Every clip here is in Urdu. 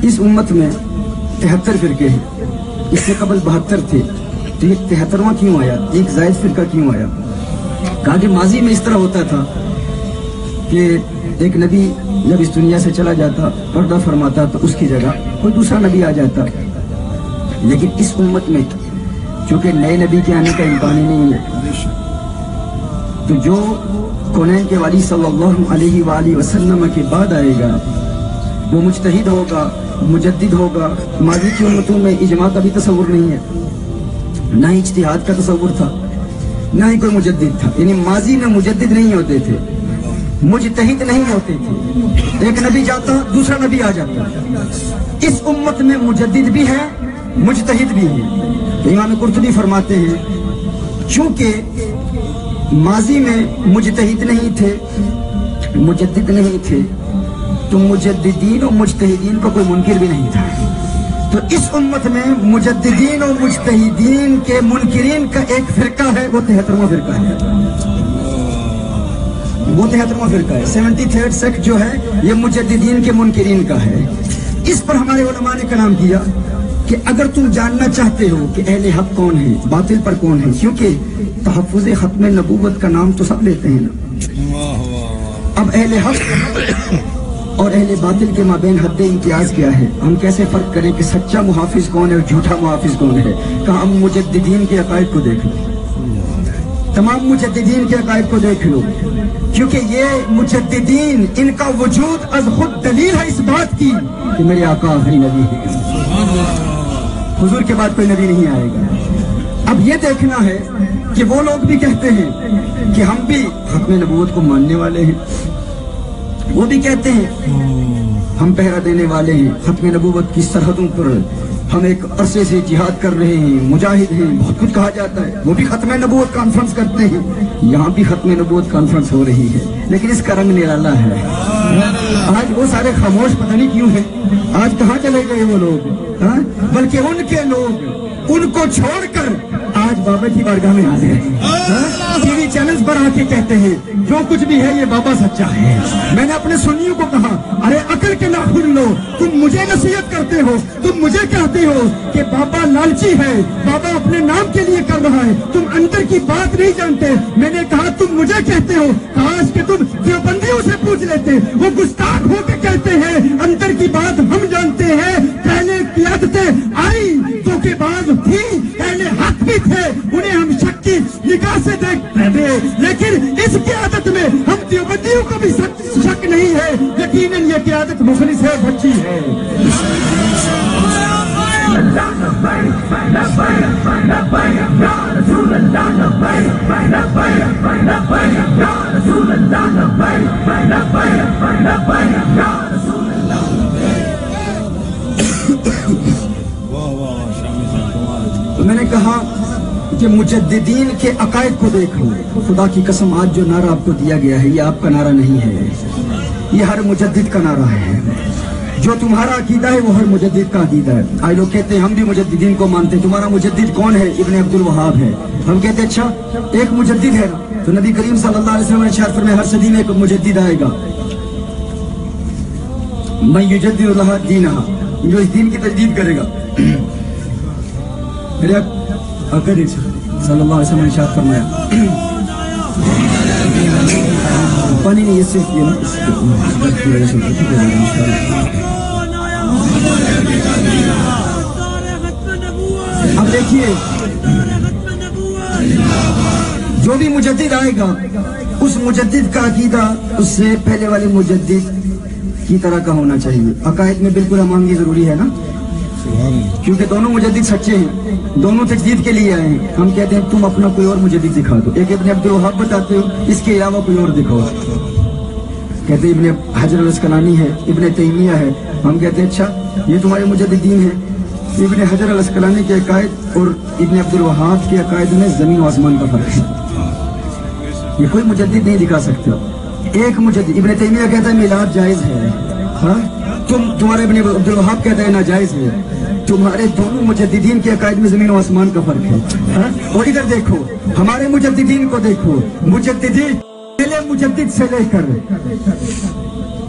اس امت میں 73 فرقے ہیں، اس سے قبل 72 تھے، تو یہ 73واں کیوں آیا؟ ایک زائد فرقہ کیوں آیا؟ کہا کہ ماضی میں اس طرح ہوتا تھا کہ ایک نبی جب اس دنیا سے چلا جاتا، پردہ فرماتا، تو اس کی جگہ کوئی دوسرا نبی آ جاتا. لیکن اس امت میں چونکہ نئے نبی کے آنے کا امکان ہی نہیں ہے، تو جو کونین کے والی صلی اللہ علیہ وآلہ وسلم کے بعد آئے گا وہ مجتہد ہوگا، مجدد ہوگا. ماضی کی امتوں میں اجماع کا بھی تصور نہیں ہے، نہ ہی اجتہاد کا تصور تھا، نہ ہی کوئی مجدد تھا. یعنی ماضی میں مجدد نہیں ہوتے تھے، مجتہد نہیں ہوتے تھے. ایک نبی جاتا، دوسرا نبی آ جاتا. اس امت میں مجدد بھی ہے، مجتہد بھی ہے. تو امام قرطبی فرماتے ہیں چونکہ ماضی میں مجتہد نہیں تھے، مجدد نہیں تھے، تو مجددین و مجتہدین کو کوئی منکر بھی نہیں تھا. تو اس امت میں مجددین و مجتہدین کے منکرین کا ایک فرقہ ہے، وہ 73واں فرقہ ہے. وہ 73واں فرقہ ہے. 73rd سیکٹ جو ہے یہ مجددین کے منکرین کا ہے. اس پر ہمارے علماء نے کلام کیا کہ اگر تم جاننا چاہتے ہو کہ اہل حق کون ہے، باطل پر کون ہے، کیونکہ تحفظ ختم نبوت کا نام تو سب لیتے ہیں نا. اب اہل حق اور اہل باطل کے مابین حد امتیاز کیا ہے؟ ہم کیسے فرق کریں کہ سچا محافظ کون ہے اور جھوٹا محافظ کون ہے؟ کہ ہم مجددین کے عقائد کو دیکھ لو، تمام مجددین کے عقائد کو دیکھ لو، کیونکہ یہ مجددین ان کا وجود از خود دلیل ہے اس بات کی کہ میرے آقا آخری نبی ہے، حضور کے بعد کوئی نبی نہیں آئے گا. اب یہ دیکھنا ہے کہ وہ لوگ بھی کہتے ہیں کہ ہم بھی ختم نبوت کو ماننے والے ہیں، وہ بھی کہتے ہیں ہم پہرا دینے والے ہیں، ختم نبوت کی سرحدوں پر ہم ایک عرصے سے جہاد کر رہے ہیں، مجاہد ہیں، بہت کچھ کہا جاتا ہے. وہ بھی ختم نبوت کانفرنس کرتے ہیں، یہاں بھی ختم نبوت کانفرنس ہو رہی ہے، لیکن اس کا رنگ نرالا ہے. آج وہ سارے خاموش پتہ نہیں کیوں ہیں، آج کہاں چلے گئے وہ لوگ؟ بلکہ ان کے لوگ ان کو چھوڑ کر آج بابا کی بارگاہ میں آ گئے. ٹی وی چینلز پر آ کے کہتے ہیں جو کچھ بھی ہے یہ بابا سچا ہے. میں نے اپنے سنیوں کو کہا ارے عقل کے ناخن لو، تم مجھے نصیحت کرتے ہو، تم مجھے کہتے ہو کہ بابا لالچی ہے، بابا اپنے نام کے لیے کر رہا ہے، تم اندر کی بات نہیں جانتے. میں نے کہا تم مجھے کہتے ہو، کاش کہ تم دیوبندیوں سے پوچھ لیتے. وہ گستاخ ہو کے کہتے ہیں اندر کی بات ہم جانتے ہیں، پہلے قیادتیں آئی تو کے بعد تھی، پہلے حق بھی تھے، انہیں ہم شک کی نگاہ سے دیکھتے تھے، لیکن اس قیادت میں ہم دیوبندیوں کو بھی شک نہیں ہے. یقیناً یہ قیادت مخلص ہے، بچی ہے. تو میں نے کہا کہ مجددین کے عقائد کو دیکھ لو. خدا کی قسم آج جو نعرہ آپ کو دیا گیا ہے یہ آپ کا نعرہ نہیں ہے، یہ ہر مجدد کا نعرہ ہے. جو تمہارا عقیدہ ہے وہ ہر مجدد کا عقیدہ ہے. آج لوگ کہتے ہیں ہم بھی مجددین کو مانتے ہیں، تمہارا مجدد کون ہے؟ ابن عبد الوہاب ہے. ہم کہتے ہیں اچھا ایک مجدد ہے نا، تو نبی کریم صلی اللہ علیہ وسلم نے ارشاد فرمایا ہر صدی میں ایک مجدد آئے گا، من یجدد لہ دینہ، جو اس دین کی تجدید کرے گا. میرے آقا صلی اللہ علیہ وسلم نے ارشاد فرمایا پانی نہیں اس سے اب دیکھیے جو بھی مجدد آئے گا اس مجدد کا عقیدہ اس سے پہلے والے مجدد کی طرح کا ہونا چاہیے. عقائد میں بالکل ہم آہنگی ضروری ہے نا، کیونکہ دونوں مجدد سچے ہیں، دونوں تجدید کے لیے آئے ہیں. ہم کہتے ہیں تم اپنا کوئی اور مجدد دکھا دو، ایک ابن عبد الوہاب بتاتے ہو، اس کے علاوہ کوئی اور دکھاؤ. کہتے ہیں ابن حجر الاسقلانی ہے، ابن تیمیہ ہے. ہم کہتے ہیں اچھا یہ تمہارے مجددین ہیں. ابن حجر الاسقلانی کے عقائد اور ابن عبد الوہاب کے عقائد میں زمین و آسمان کا فرق ہے، یہ کوئی مجدد نہیں دکھا سکتے. ایک مجدد ابن تیمیہ کہتا ہے میلاد جائز ہے، تمہارے ابن عبد الوہاب کہتا ہے ناجائز ہے. تمہارے دونوں مجددین کے عقائد میں زمین و آسمان کا فرق ہے. اور ادھر دیکھو ہمارے مجددین کو دیکھو، مجددین پہلے مجدد سے لے کر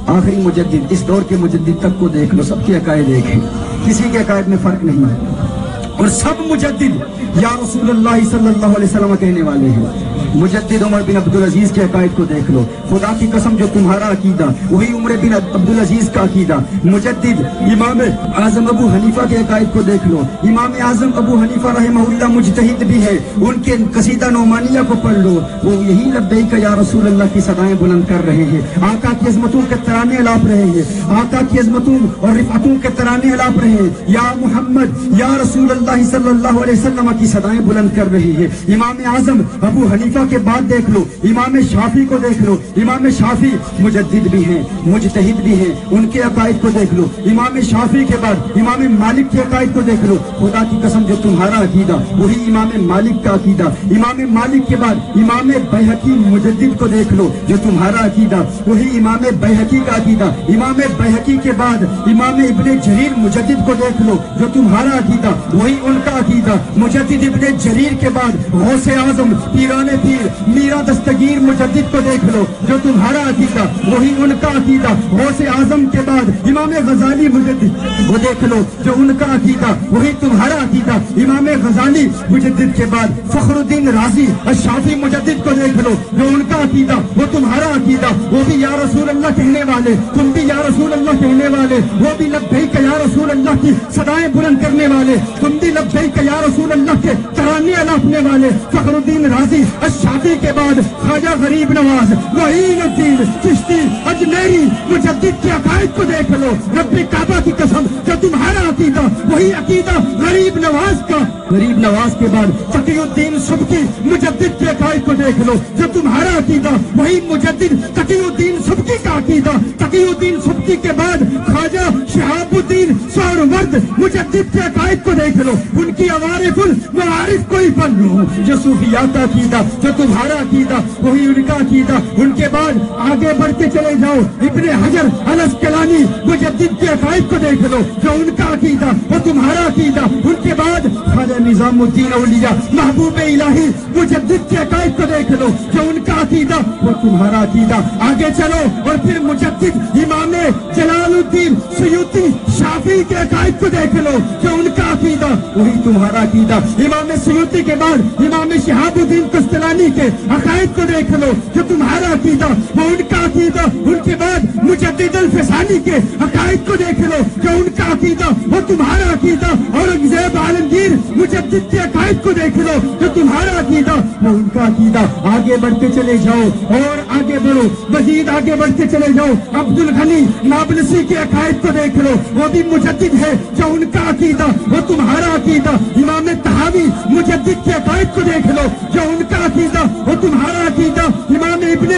آخری مجدد، اس دور کے مجدد تک کو دیکھ لو، سب کے عقائد ایک ہیں، کسی کے عقائد میں فرق نہیں ہے، اور سب مجدد یا رسول اللہ صلی اللہ علیہ وسلم کہنے والے ہیں۔ مجدد عمر بن عبدالعزیز کے عقائد کو دیکھ لو، خدا کی قسم جو تمہارا عقیدہ وہی عمر بن عبدالعزیز کا عقیدہ۔ مجدد امام اعظم ابو حنیفہ کے عقائد کو دیکھ لو، امام اعظم ابو حنیفہ رحمہ اللہ مجتہد بھی ہے، ان کے قصیدہ نعمانیہ کو پڑھ لو، وہ یہی لبیک یا رسول اللہ کی صدائیں بلند کر رہے ہیں، آقا کی عظمتوں کے ترانے الاپ رہے ہیں، آقا کی عظمتوں اور رفعتوں کے ترانے الاپ رہے ہیں، یا محمد یا رسول اللہ صلی اللہ علیہ وسلم کی صدائیں بلند کر رہی ہے۔ امام اعظم ابو حنیفہ کے بعد دیکھ لو، امام شافعی کو دیکھ لو، امام شافعی مجدد بھی ہیں، مجتہد بھی ہیں، ان کے عقائد کو دیکھ لو۔ امام شافعی کے بعد امام مالک کے عقائد کو دیکھ لو، خدا کی قسم جو تمہارا عقیدہ وہی امام مالک کا عقیدہ۔ امام مالک کے بعد امام بیہقی مجدد کو دیکھ لو، جو تمہارا عقیدہ وہی امام بیہقی کا عقیدہ۔ امام بیہقی کے بعد امام ابن جریر مجدد کو دیکھ لو، جو تمہارا عقیدہ وہی ان کا عقیدہ۔ مجدد ابن جریر کے بعد غوث اعظم پیران پیر میرا دستگیر مجدد کو دیکھ لو، جو تمہارا عقیدہ وہی ان کا عقیدہ۔ غوث اعظم کے بعد امام غزالی مجدد وہ دیکھ لو، جو ان کا عقیدہ وہی تمہارا عقیدہ۔ امام غزالی مجدد کے بعد فخر الدین رازی الشافعی مجدد کو دیکھ لو، جو ان کا عقیدہ وہ تمہارا عقیدہ، وہ بھی یا رسول اللہ کہنے والے، تم بھی یا رسول اللہ کہنے والے، وہ بھی لبیک یا رسول اللہ کی صدائیں بلند کرنے والے، تم بھی لبیک یا رسول اللہ کے ترانے الاپنے والے۔ فخر الدین رازی الشافعی کے بعد خواجہ غریب نواز معین الدین چشتی اجمیری مجدد کے عقائد کو دیکھ لو، رب کعبہ کی قسم جو تمہارا عقیدہ وہی عقیدہ غریب نواز کا۔ غریب نواز کے بعد تقی الدین سبکی مجدد کے عقائد کو دیکھ لو، جو تمہارا عقیدہ وہی مجدد تقی الدین سبکی کا عقیدہ۔ تقی الدین سبکی کے بعد خواجہ شہاب الدین سہرورد مجدد کے عقائد کو دیکھ لو، ان کی عوارف المعارف کو ہی پڑھ لو، جو صوفیات کا عقیدہ جو تمہارا عقیدہ وہی ان کا عقیدہ۔ ان کے بعد آگے بڑھتے چلے جاؤ، ابن حجر الاسقلانی مجدد کے عقائد کو دیکھ لو، جو ان کا عقیدہ وہ تمہارا عقیدہ۔ ان کے بعد خواجہ نظام الدین اولیاء محبوب الہی مجدد کے عقائد کو دیکھ لو، جو ان کا عقیدہ وہ تمہارا عقیدہ۔ آگے چلو اور پھر مجدد امام جلال الدین سیوطی شافعی کے عقائد کو دیکھ لو، جو ان کا عقیدہ وہی تمہارا عقیدہ۔ امام سیوطی کے بعد امام شہاب الدین قسطلانی کے عقائد کو دیکھ لو، جو تمہارا عقیدہ وہ ان کا عقیدہ۔ ان کے بعد مجدد الفسانی کے عقائد کو دیکھ لو، جو ان کا عقیدہ وہ تمہارا عقیدہ۔ اورنگزیب عالمگیر مجدد کے عقائد کو دیکھ لو، جو تمہارا عقیدہ وہ ان کا عقیدہ۔ آگے بڑھتے چلے جاؤ اور آگے بڑھو، مزید آگے بڑھتے چلے جاؤ، عبد الغنی نابلسی کے عقائد کو دیکھ لو، وہ بھی مجدد ہے، جو ان کا عقیدہ وہ تمہارا عقیدہ۔ امام طحاوی مجدد کے عقائد کو دیکھ لو، جو ان کا عقیدہ وہ تمہارا عقیدہ۔ امام ابن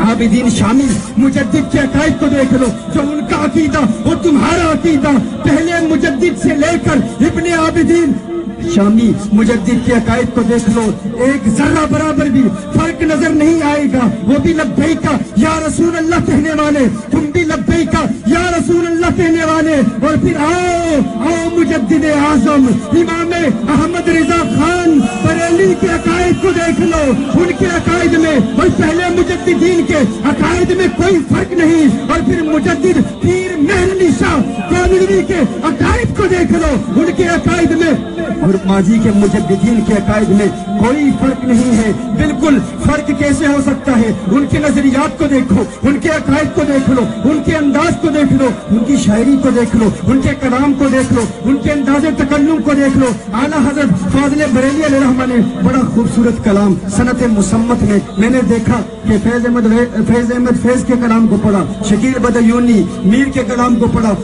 عابدین شامی مجدد کے عقائد کو دیکھ لو، جو ان کا عقیدہ وہ تمہارا عقیدہ۔ پہلے مجدد سے لے کر ابن عابدین شامی مجدد کے عقائد کو دیکھ لو، ایک ذرہ برابر بھی فرق نظر نہیں آئے گا، وہ بھی لبیک یا رسول اللہ کہنے والے، تم بھی لبیک یا رسول اللہ کہنے والے۔ اور پھر آؤ مجدد اعظم امام احمد رضا خان بریلی کے عقائد کو دیکھ لو، ان کے عقائد میں اور پہلے مجددین کے عقائد میں کوئی فرق نہیں۔ اور پھر مجدد پیر مہر علی شاہ کانگڑی کے عقائد کو دیکھ لو، ان کے عقائد میں اور ماضی کے مجددین کے عقائد میں کوئی فرق نہیں ہے۔ بالکل فرق کیسے ہو سکتا ہے؟ ان کے نظریات کو دیکھو، ان کے عقائد کو دیکھ لو، ان کے انداز کو دیکھ لو، ان کی شاعری کو دیکھ لو، ان کے کلام کو دیکھ لو، ان کے انداز تکلم کو دیکھ لو۔ اعلیٰ حضرت فاضل بریلی علیہ الرحمہ نے بڑا خوبصورت کلام سنت مسمت میں نے دیکھا کہ فیض احمد فیض کے کلام کو پڑھا، شکیل بدیونی میر کے کلام کو پڑھا،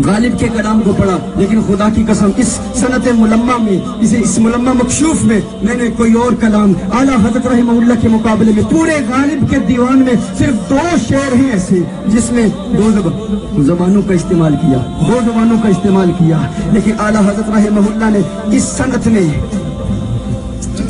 غالب کے کلام کو پڑھا، لیکن خدا کی قسم اس سنت ملمہ میں اس ملمہ مکشوف میں میں نے کوئی اور کلام اعلیٰ حضرت رحمہ اللہ کے مقابلے میں پورے غالب کے دیوان میں صرف 2 شعر ہیں ایسے جس میں 2 زبانوں کا استعمال کیا، 2 زبانوں کا استعمال کیا، لیکن اعلیٰ حضرت رحمہ اللہ نے اس سنت میں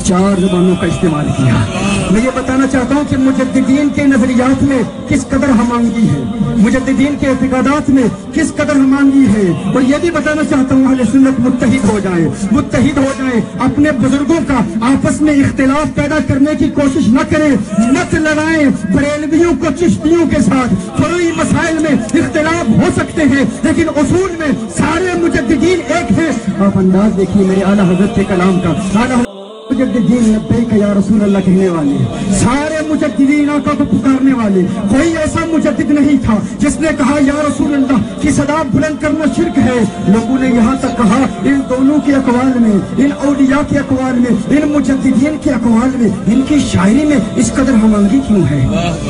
4 زبانوں کا استعمال کیا۔ میں یہ بتانا چاہتا ہوں کہ مجددین کے نظریات میں کس قدر ہمانگی ہے، مجددین کے اعتقادات میں کس قدر ہمانگی ہے، اور یہ بھی بتانا چاہتا ہوں اہل سنت متحد ہو جائیں، اپنے بزرگوں کا آپس میں اختلاف پیدا کرنے کی کوشش نہ کریں، مت لڑائیں بریلویوں کو چشتیوں کے ساتھ۔ فروعی مسائل میں اختلاف ہو سکتے ہیں لیکن اصول میں سارے مجددین ایک ہیں۔ آپ انداز دیکھیے میرے اعلیٰ حضرت کے کلام کا، اعلیٰ مجددین لبیک یا رسول اللہ کہنے والے، سارے مجددین آقا کو پکارنے والے، کوئی ایسا مجدد نہیں تھا جس نے کہا یا رسول اللہ کی صدا بلند کرنا شرک ہے۔ لوگوں نے یہاں تک کہا ان دونوں کے اقوال میں، ان اولیاء کے اقوال میں، ان مجددین کے اقوال میں، ان کی شاعری میں اس قدر ہمانگی کیوں ہے؟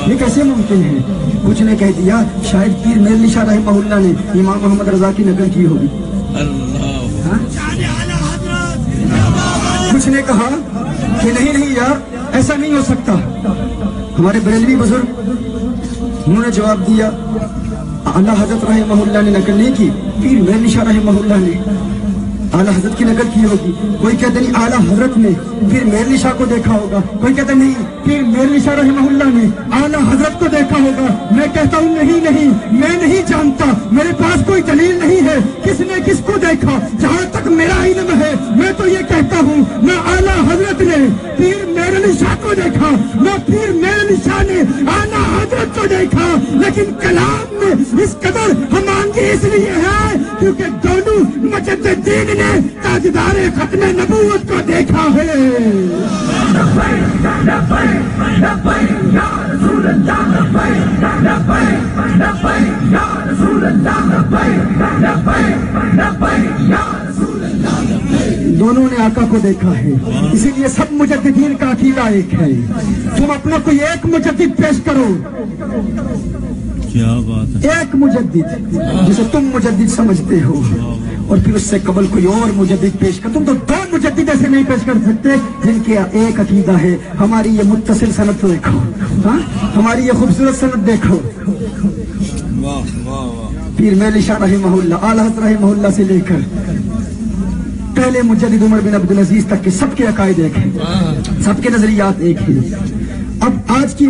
یہ کیسے ممکن ہے؟ کچھ نے کہہ دیا شاید پیر میر علی شاہ رحمہ اللہ نے امام محمد رضا کی نقل کی ہوگی، کچھ نے کہا کہ نہیں یار ایسا نہیں ہو سکتا۔ ہمارے بریلوی بزرگ انہوں نے جواب دیا اعلیٰ حضرت رحمہ اللہ نے نقل نہیں کی، پیر میر علی شاہ رحمہ اللہ نے اعلیٰ حضرت کی نقل کی ہوگی۔ کوئی کہتا نہیں اعلیٰ حضرت نے پیر میر علی شاہ کو دیکھا ہوگا، کوئی کہتا نہیں پیر میر علی شاہ رحمہ اللہ نے اعلیٰ حضرت کو دیکھا ہوگا۔ میں کہتا ہوں نہیں، میں نہیں جانتا، میرے پاس کوئی دلیل نہیں ہے کس نے کس کو دیکھا۔ جہاں تک میرا علم ہے میں تو یہ کہتا ہوں نہ اعلیٰ حضرت نے پیر میر علی شاہ کو دیکھا، نہ پیر میر علی شاہ نے اعلیٰ حضرت کو دیکھا، لیکن کلام میں اس قدر ہمانگی اس لیے ہے کیونکہ دونوں مجددین نے تاجدار ختم نبوت کو دیکھا ہے۔ دونوں نے آقا کو دیکھا ہے، اسی لیے سب مجددین کا عقیدہ ایک ہے۔ تم اپنا کوئی ایک مجدد پیش کرو، کیا بات ہے، ایک مجدد جسے تم مجدد سمجھتے ہو، اور پھر اس سے قبل کوئی اور مجدد پیش کر۔ تم تو دو مجدد ایسے نہیں پیش کر سکتے جن کے ایک عقیدہ ہے۔ ہماری یہ متصل سند تو دیکھو، ہاں ہماری یہ خوبصورت سند دیکھو، پیر میر علی شاہ رحمہ اللہ، اعلیٰ حضرت رحمہ اللہ سے لے کر پہلے مجدد عمر بن عبدالعزیز تک کے سب کے عقائد ایک ہیں، سب کے نظریات ایک ہیں۔ اب آج کی